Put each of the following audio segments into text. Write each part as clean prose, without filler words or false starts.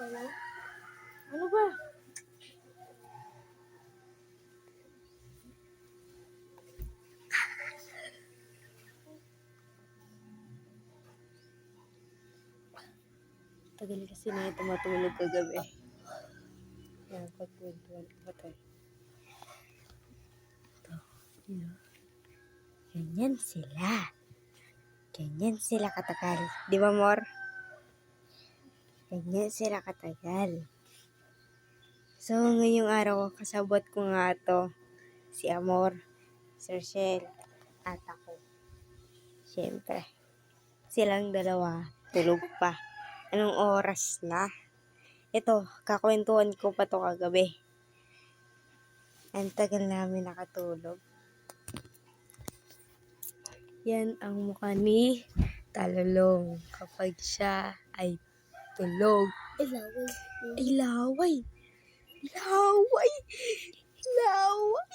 Ano ba? Tagal kasi na ito matulog kagabi. Yan, pagpuntuan ko tayo. Ito, yun o. Ganyan sila. Ganyan sila katagal. Di ba, Mor? Ganyan sila katagal. So, ngayong araw, kasabot ko nga to. Si Amor, si Rochelle, at ako. Siyempre, silang dalawa, tulog pa. Anong oras na? Ito, kakwentuhan ko pa to kagabi. Ang tagal namin nakatulog. Yan ang mukha ni Talulong kapag siya ay tulog. Ay, laway. Laway. Laway.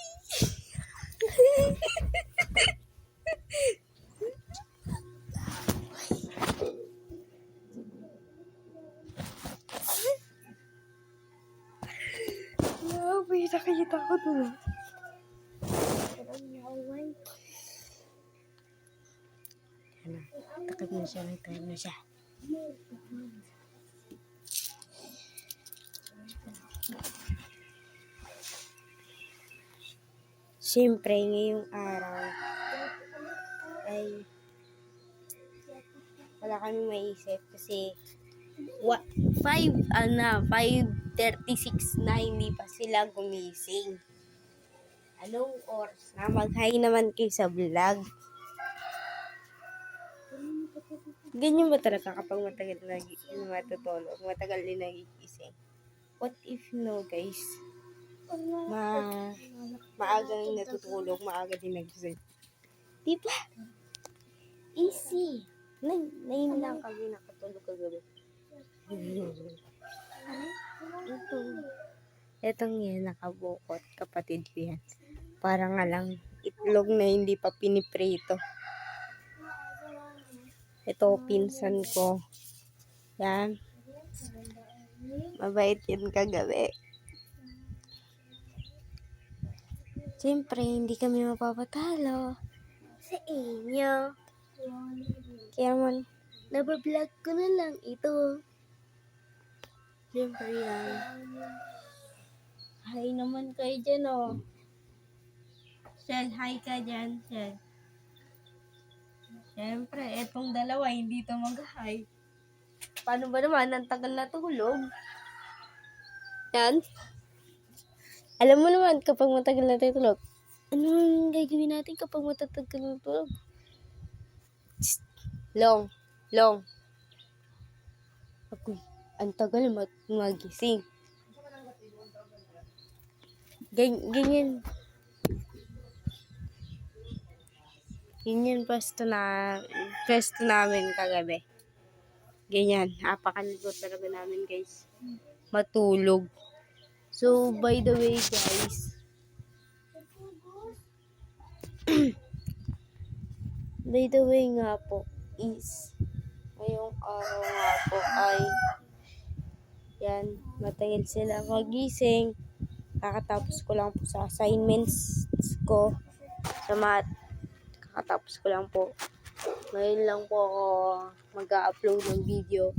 Laway, nakikita ko doon. Laway. Ano, takot na siya, nagtayo na siya. Siyempre, ngayong araw ay wala kami maisip kasi 5:36 na hindi pa sila gumising. Anong oras na? Mag-hi naman kayo sa vlog. Ganyan ba talaga kapag matagal na matutulog? Matagal din nagigising. What if guys? Maaga natutulog, maaga din nagising. Diba? Easy. Nine lang kami nakatulog kagabi. Itong yan, nakabukot. Kapatid ko yan. Parang nga lang itlog na hindi pa piniprito. Ito, pinsan ko. Yan. Mabait yun kagabi. Siyempre, hindi kami mapapatalo sa inyo. Kaya man, nabablog ko na lang ito. Siyempre yan. Hi naman kayo dyan, oh. Shell, hi ka dyan, Shell. Siyempre, etong dalawa, hindi ito mag-hi. Paano ba naman? Ang tagal na tulog. Yan. Alam mo naman, kapag matagal na tayo tulog, anong gagawin natin kapag matagal na tulog? Long. Ako, ang tagal magising. Ganyan. Ganyan pwesto namin kagabi. Ganyan. Napakaligot talaga namin, guys. Matulog. So, by the way, guys. By the way nga po is ngayong araw nga po ay yan, matagal sila magising. Kakatapos ko lang po sa assignments ko sa math. Kakatapos ko lang po. Ngayon lang po ako mag-upload ng video.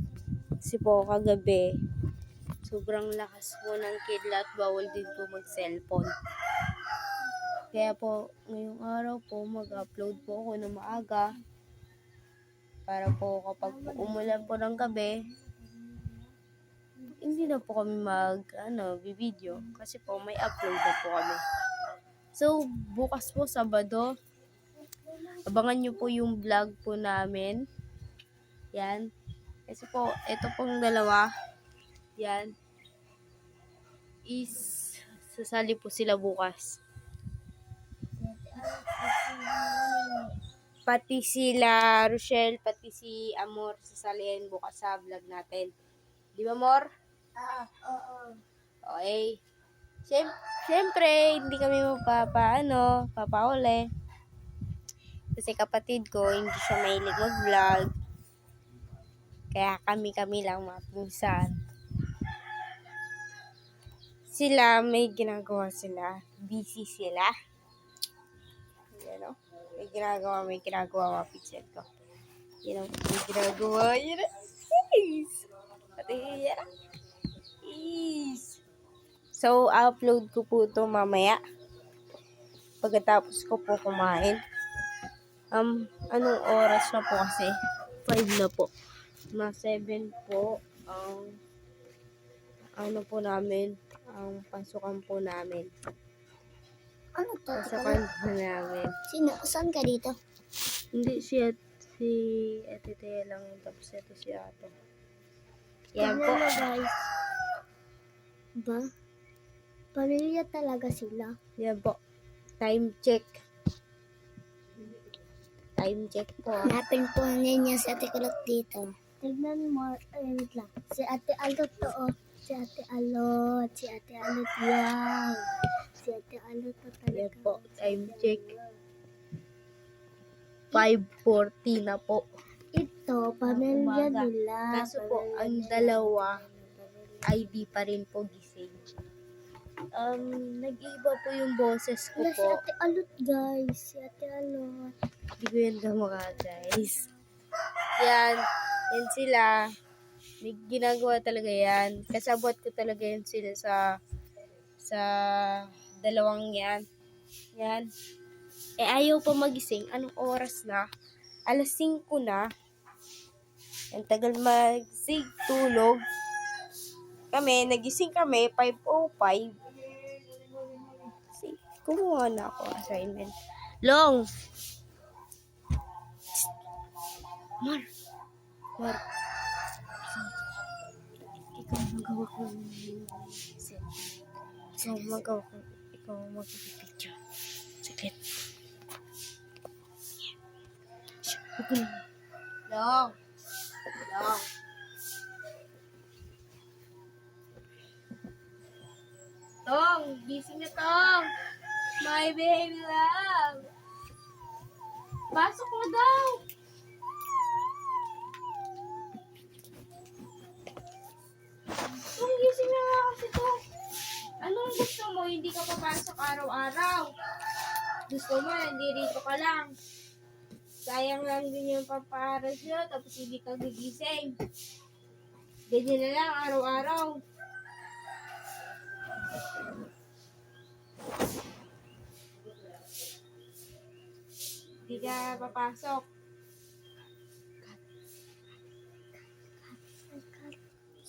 Kasi po kagabi, sobrang lakas po ng kidlat, bawal din po mag-cellphone. Kaya po, ngayong araw po, mag-upload po ako ng maaga. Para po kapag umulan po ng gabi, hindi na po kami video. Kasi po, may upload na po kami. So, bukas po, Sabado, abangan nyo po yung vlog po namin. Yan. Kasi po, ito pong dalawa, yan, is sasali po sila bukas. Pati sila Rochelle, pati si Amor sasalihin bukas sa vlog natin. Di ba, Amor? Oo. Okay. Siyempre, hindi kami papauli. Kasi kapatid ko, hindi siya mahilig mag-vlog. Kaya kami lang mga pinsan. sila, may ginagawa sila. Busy sila. Yan o. May ginagawa mga pixel ko. Yan o. May ginagawa. Yan o. Yes. Pati yan o. Yes. So, upload ko po ito mamaya. Pagkatapos ko po kumain. Anong oras na po kasi? 5 na po. Mga 7 po ang ano po namin, ang pasukan po namin. Ano to? Pasukan po namin. Saan ka dito? Hindi si Ate Tea lang yun, tapos ito si Ato. Yan po. Guys. Ba? Pamilya talaga sila. Yan po. Time check. Time check po. Hanapin po niya si Ate Kulot dito. Tignan mo, wait lang. Si Ate Alot to, oh. Si Ate Alot. Si Ate Alot yan. Si Ate Alot to talaga. Yan po. Time check. 5:40 na po. Ito, pamilya Umaga. nila. Kaso po, ang dalawa ay di pa rin po gising. Nag-iba po yung boses ko Wala si po. Ate Alot, guys. Si Ate Alot. Hindi ko yun mga guys. Yan. Yan sila. May ginagawa talaga yan. Kasabot ko talaga yan sila sa dalawang yan. Yan. Eh ayaw pa magising. Anong oras na? 5:00 na. Ang tagal magsig tulog. Nagising kami, 5:05. Kumuha na ako assignment. Long! Mar! Ikaw magawa ko ikaw mag-picture. Saglit. Long! Tong! Gising na Tong! My baby love! Pasok mo daw! Tong, gising na nga kasi to. Anong gusto mo? Hindi ka papasok araw-araw. Gusto mo, nandito ka lang. Sayang lang din yung paparas nyo, tapos hindi ka gigising. Ganyan na lang araw-araw. Hindi ka papasok.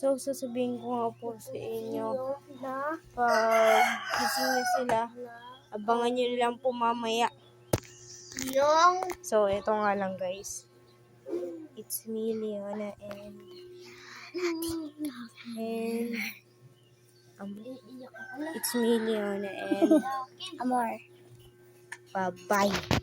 So, sasabihin ko nga po sa inyo, pag gising na sila, abangan nyo lang po mamaya. So, ito nga lang guys. It's me, Leona, and it's me, Leona, and Amor. bye-bye.